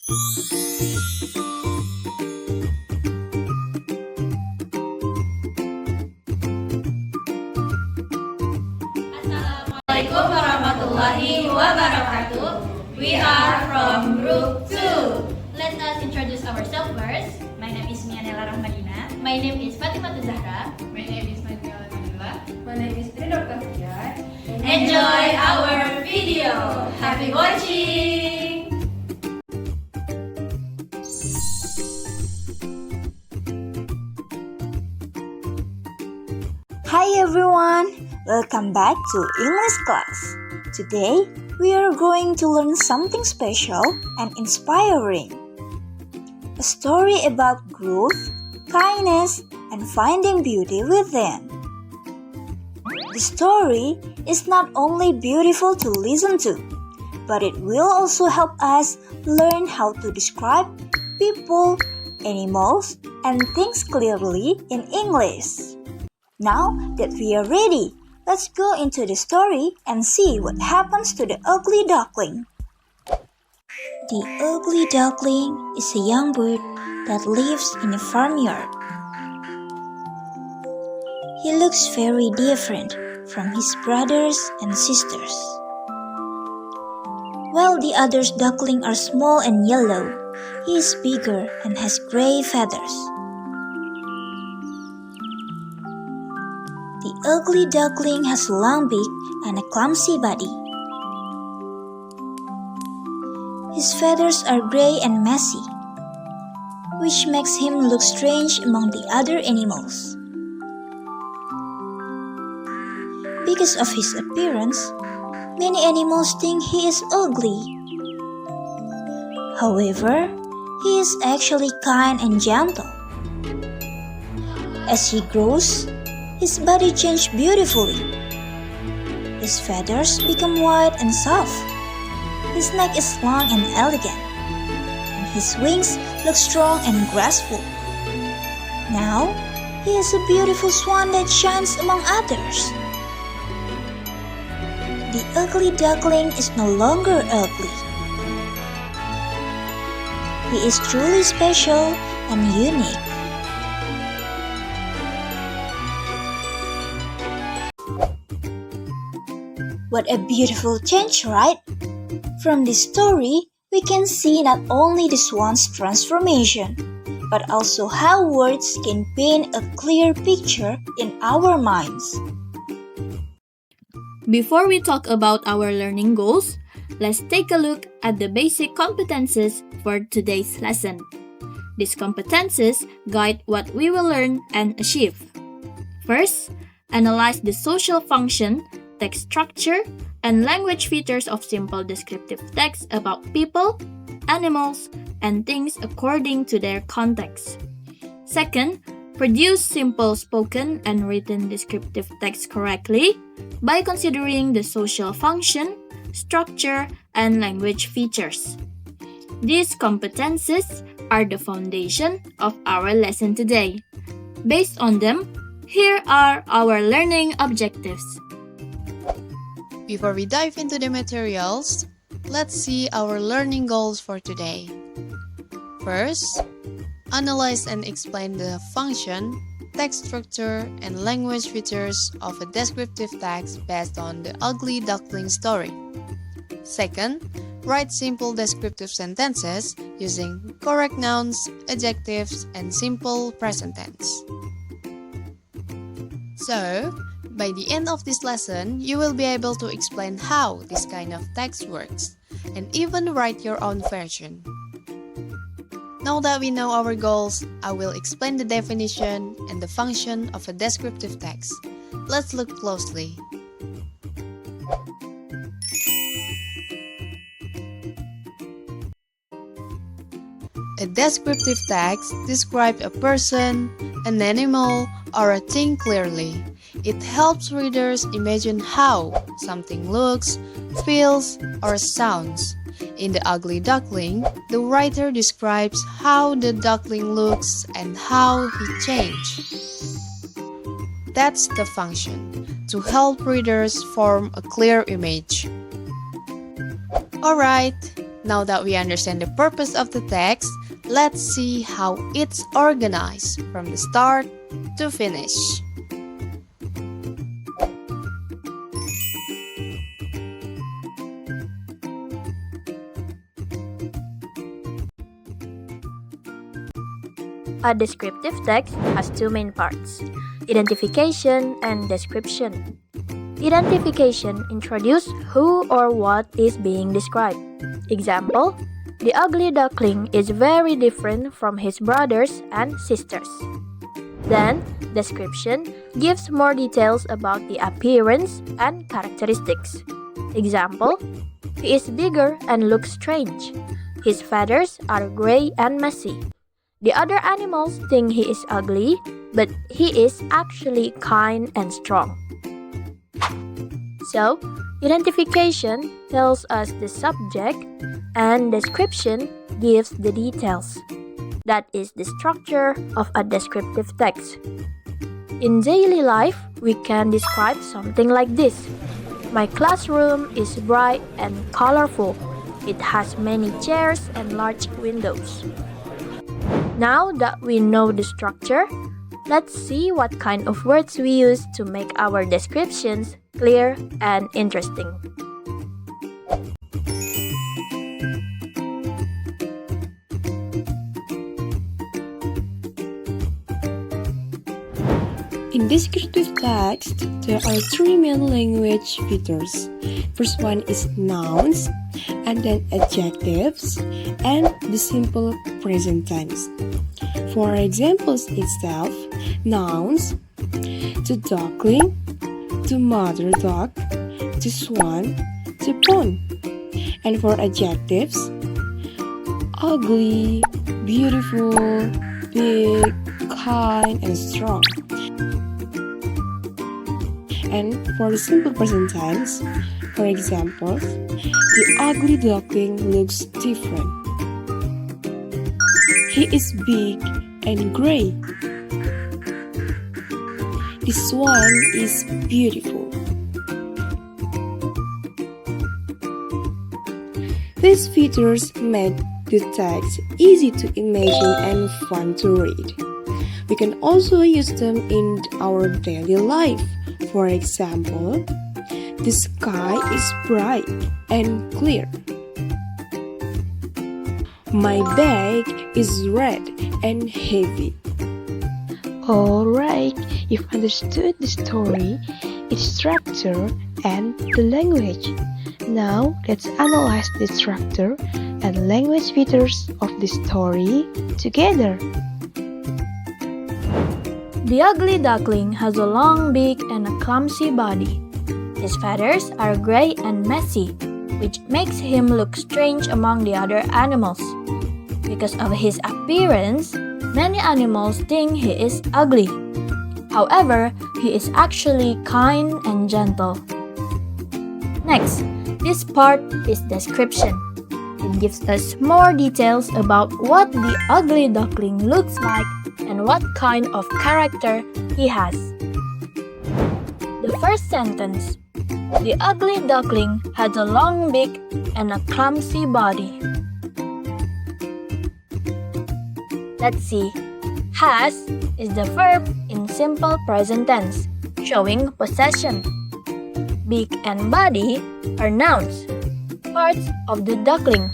Assalamualaikum warahmatullahi wabarakatuh. We are from Group 2. Let us introduce ourselves first. My name is Naila Rahmadina. My name is Fatimatu Zahra. My name is Naila Rahmadina. My name is Adinda Oktafia. Enjoy our video. Happy watching. Hi everyone! Welcome back to English class. Today, we are going to learn something special and inspiring. A story about growth, kindness, and finding beauty within. The story is not only beautiful to listen to, but it will also help us learn how to describe people, animals, and things clearly in English. Now that we are ready, let's go into the story and see what happens to the ugly duckling. The ugly duckling is a young bird that lives in a farmyard. He looks very different from his brothers and sisters. While the other ducklings are small and yellow, he is bigger and has gray feathers. The ugly duckling has a long beak and a clumsy body. His feathers are gray and messy, which makes him look strange among the other animals. Because of his appearance, many animals think he is ugly. However, he is actually kind and gentle. As he grows, his body changes beautifully. His feathers become white and soft. His neck is long and elegant, and his wings look strong and graceful. Now, he is a beautiful swan that shines among others. The ugly duckling is no longer ugly. He is truly special and unique. What a beautiful change, right? From this story, we can see not only the swan's transformation, but also how words can paint a clear picture in our minds. Before we talk about our learning goals, let's take a look at the basic competences for today's lesson. These competences guide what we will learn and achieve. First, analyze the social function, text structure, and language features of simple descriptive text about people, animals, and things according to their context. Second, produce simple spoken and written descriptive text correctly by considering the social function, structure, and language features. These competences are the foundation of our lesson today. Based on them, here are our learning objectives. Before we dive into the materials, let's see our learning goals for today. First, analyze and explain the function, text structure, and language features of a descriptive text based on the ugly duckling story. Second, write simple descriptive sentences using correct nouns, adjectives, and simple present tense. So, by the end of this lesson, you will be able to explain how this kind of text works, and even write your own version. Now that we know our goals, I will explain the definition and the function of a descriptive text. Let's look closely. A descriptive text describes a person, an animal, or a thing clearly. It helps readers imagine how something looks, feels, or sounds. In The Ugly Duckling, the writer describes how the duckling looks and how he changed. That's the function, to help readers form a clear image. Alright, Now that we understand the purpose of the text, let's see how it's organized from the start to finish. A descriptive text has two main parts, identification and description. Identification introduces who or what is being described. Example, the ugly duckling is very different from his brothers and sisters. Then, description gives more details about the appearance and characteristics. Example, he is bigger and looks strange. His feathers are gray and messy. The other animals think he is ugly, but he is actually kind and strong. So, identification tells us the subject and description gives the details. That is the structure of a descriptive text. In daily life, we can describe something like this. My classroom is bright and colorful. It has many chairs and large windows. Now that we know the structure, let's see what kind of words we use to make our descriptions clear and interesting. In descriptive text, there are three main language features. First one is nouns, and then adjectives, and the simple present tense. For examples itself, nouns, the duckling, the mother duck, the swan, the pond. And for adjectives, ugly, beautiful, big, kind, and strong. And for the simple present tense, for example, the ugly duckling looks different. He is big and gray. The swan is beautiful. These features make the text easy to imagine and fun to read. We can also use them in our daily life. For example, the sky is bright and clear. My bag is red and heavy. Alright, you've understood the story, its structure, and the language. Now, let's analyze the structure and language features of the story together. The ugly duckling has a long beak and a clumsy body. His feathers are gray and messy, which makes him look strange among the other animals. Because of his appearance, many animals think he is ugly. However, he is actually kind and gentle. Next, this part is description. It gives us more details about what the ugly duckling looks like and what kind of character he has. The first sentence, the ugly duckling has a long beak and a clumsy body. Let's see. Has is the verb in simple present tense, showing possession. Beak and body are nouns, parts of the duckling.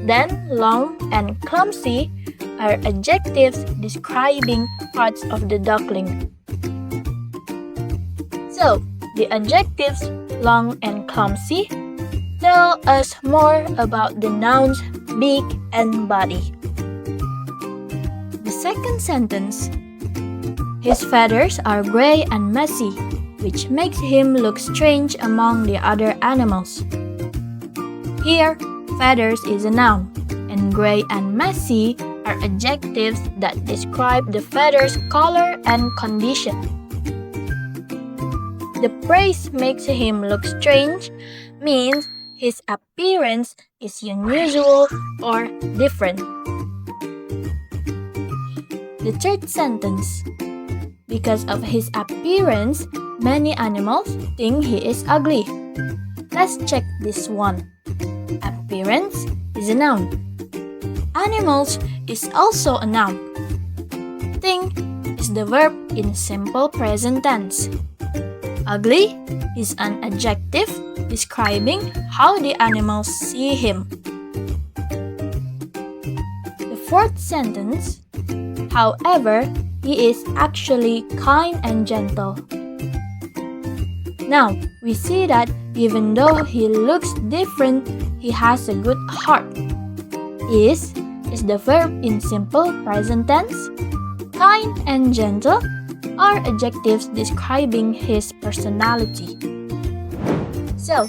Then long and clumsy are adjectives describing parts of the duckling. So, the adjectives long and clumsy tell us more about the nouns beak and body. The second sentence, his feathers are gray and messy, which makes him look strange among the other animals. Here, feathers is a noun, and gray and messy are adjectives that describe the feather's color and condition. The phrase makes him look strange means his appearance is unusual or different. The third sentence, because of his appearance, many animals think he is ugly. Let's check this one. Appearance is a noun. Animals is also a noun. Think is the verb in simple present tense. Ugly is an adjective describing how the animals see him. The fourth sentence, however, he is actually kind and gentle. Now, we see that even though he looks different, he has a good heart. Is the verb in simple present tense. Kind and gentle are adjectives describing his personality. So,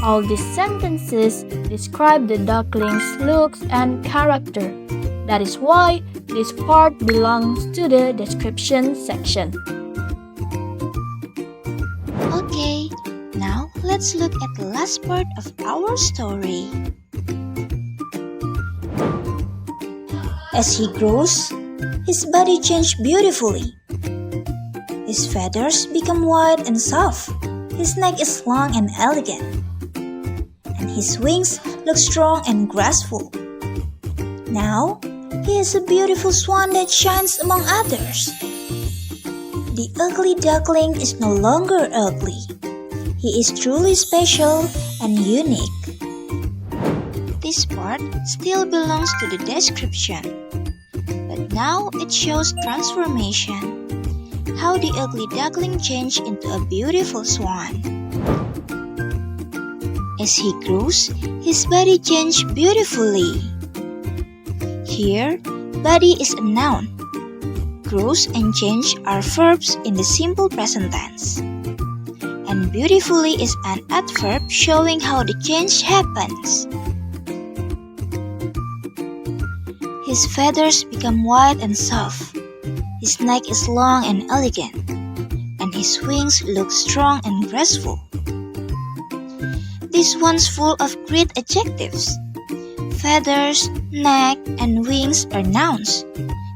all these sentences describe the duckling's looks and character. That is why this part belongs to the description section. Okay, now let's look at the last part of our story. As he grows, his body changed beautifully. His feathers become white and soft. His neck is long and elegant. And his wings look strong and graceful. Now, he is a beautiful swan that shines among others. The ugly duckling is no longer ugly. He is truly special and unique. This part still belongs to the description, but now it shows transformation. How the ugly duckling changed into a beautiful swan. As he grows, his body changed beautifully. Here, body is a noun. Grows and change are verbs in the simple present tense. And beautifully is an adverb showing how the change happens. His feathers become white and soft. His neck is long and elegant, and his wings look strong and graceful. This one's full of great adjectives. Feathers, neck, and wings are nouns.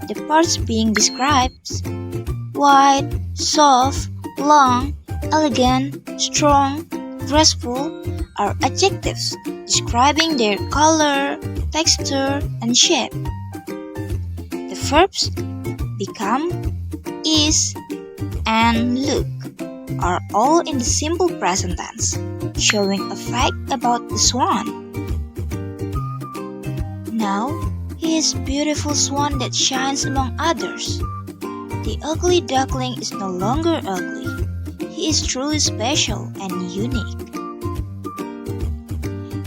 The parts being described, white, soft, long, elegant, strong, graceful, are adjectives describing their color, texture, and shape. The verbs become, is, and look are all in the simple present tense, showing a fact about the swan. Now, he is a beautiful swan that shines among others. The ugly duckling is no longer ugly. He is truly special and unique.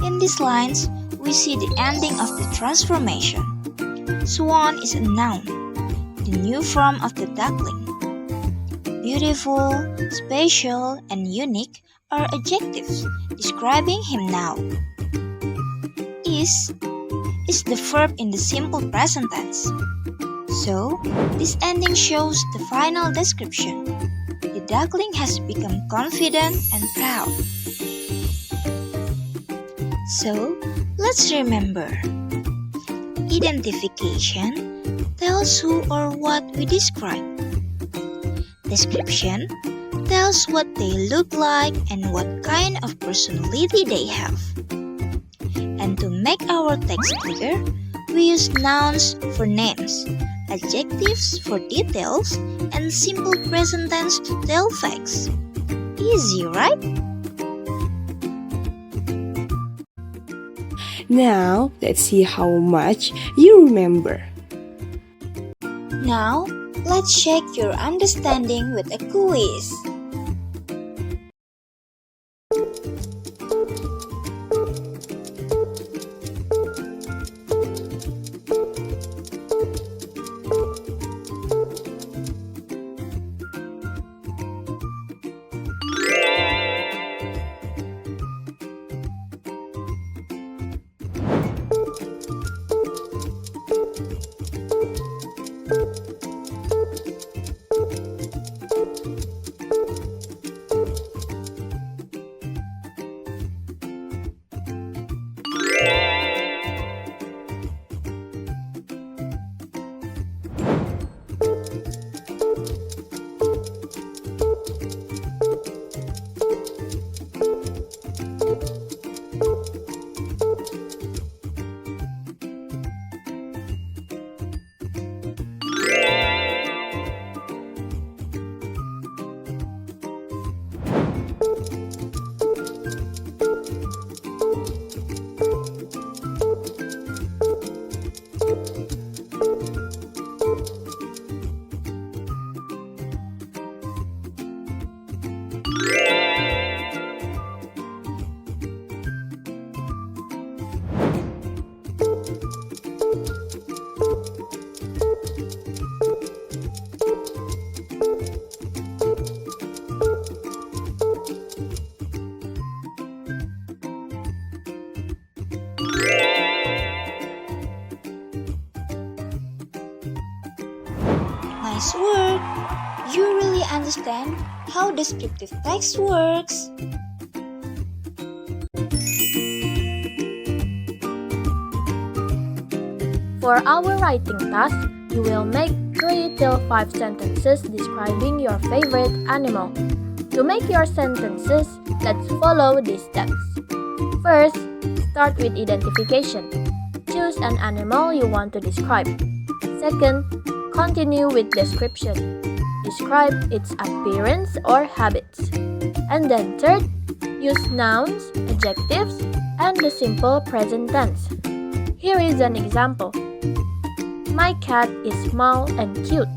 In these lines, we see the ending of the transformation. Swan is a noun, the new form of the duckling. Beautiful, special, and unique are adjectives describing him now. Is the verb in the simple present tense. So, this ending shows the final description. The duckling has become confident and proud. So, let's remember. Identification tells who or what we describe. Description tells what they look like and what kind of personality they have. And to make our text clear, we use nouns for names, adjectives for details, and simple present tense to tell facts. Easy, right? Now, let's see how much you remember. Now, let's check your understanding with a quiz. Nice work! You really understand how descriptive text works. For our writing task, you will make 3 till 5 sentences describing your favorite animal. To make your sentences, let's follow these steps. First, start with identification. Choose an animal you want to describe. Second, continue with description. Describe its appearance or habits. And then third, use nouns, adjectives, and the simple present tense. Here is an example. My cat is small and cute.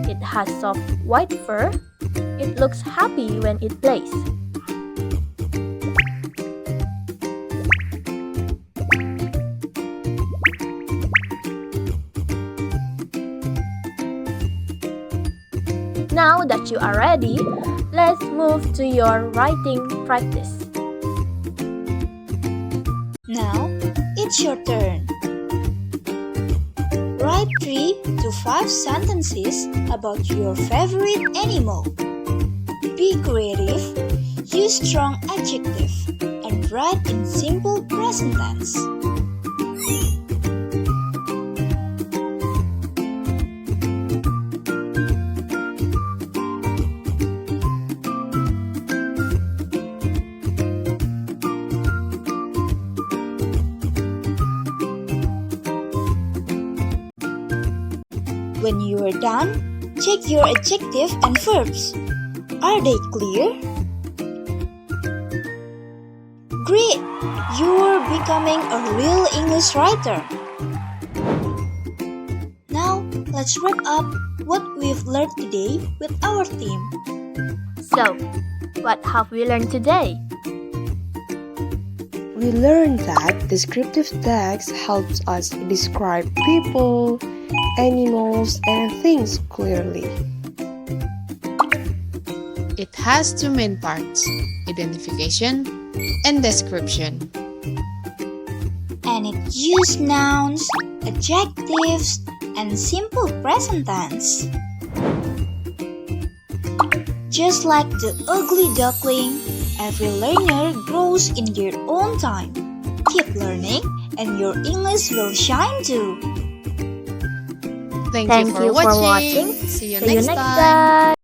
It has soft white fur. It looks happy when it plays. Now that you are ready, let's move to your writing practice. Now, it's your turn. Write 3 to 5 sentences about your favorite animal. Be creative, use strong adjective, and write in simple present tense. When you are done, check your adjective and verbs. Are they clear? Great! You are becoming a real English writer. Now, let's wrap up what we've learned today with our theme. So, what have we learned today? We learned that descriptive text helps us describe people, animals, and things clearly. It has 2 main parts, identification and description. And it uses nouns, adjectives, and simple present tense. Just like the ugly duckling, every learner grows in their own time. Keep learning and your English will shine too. Thank you for watching. See you next time.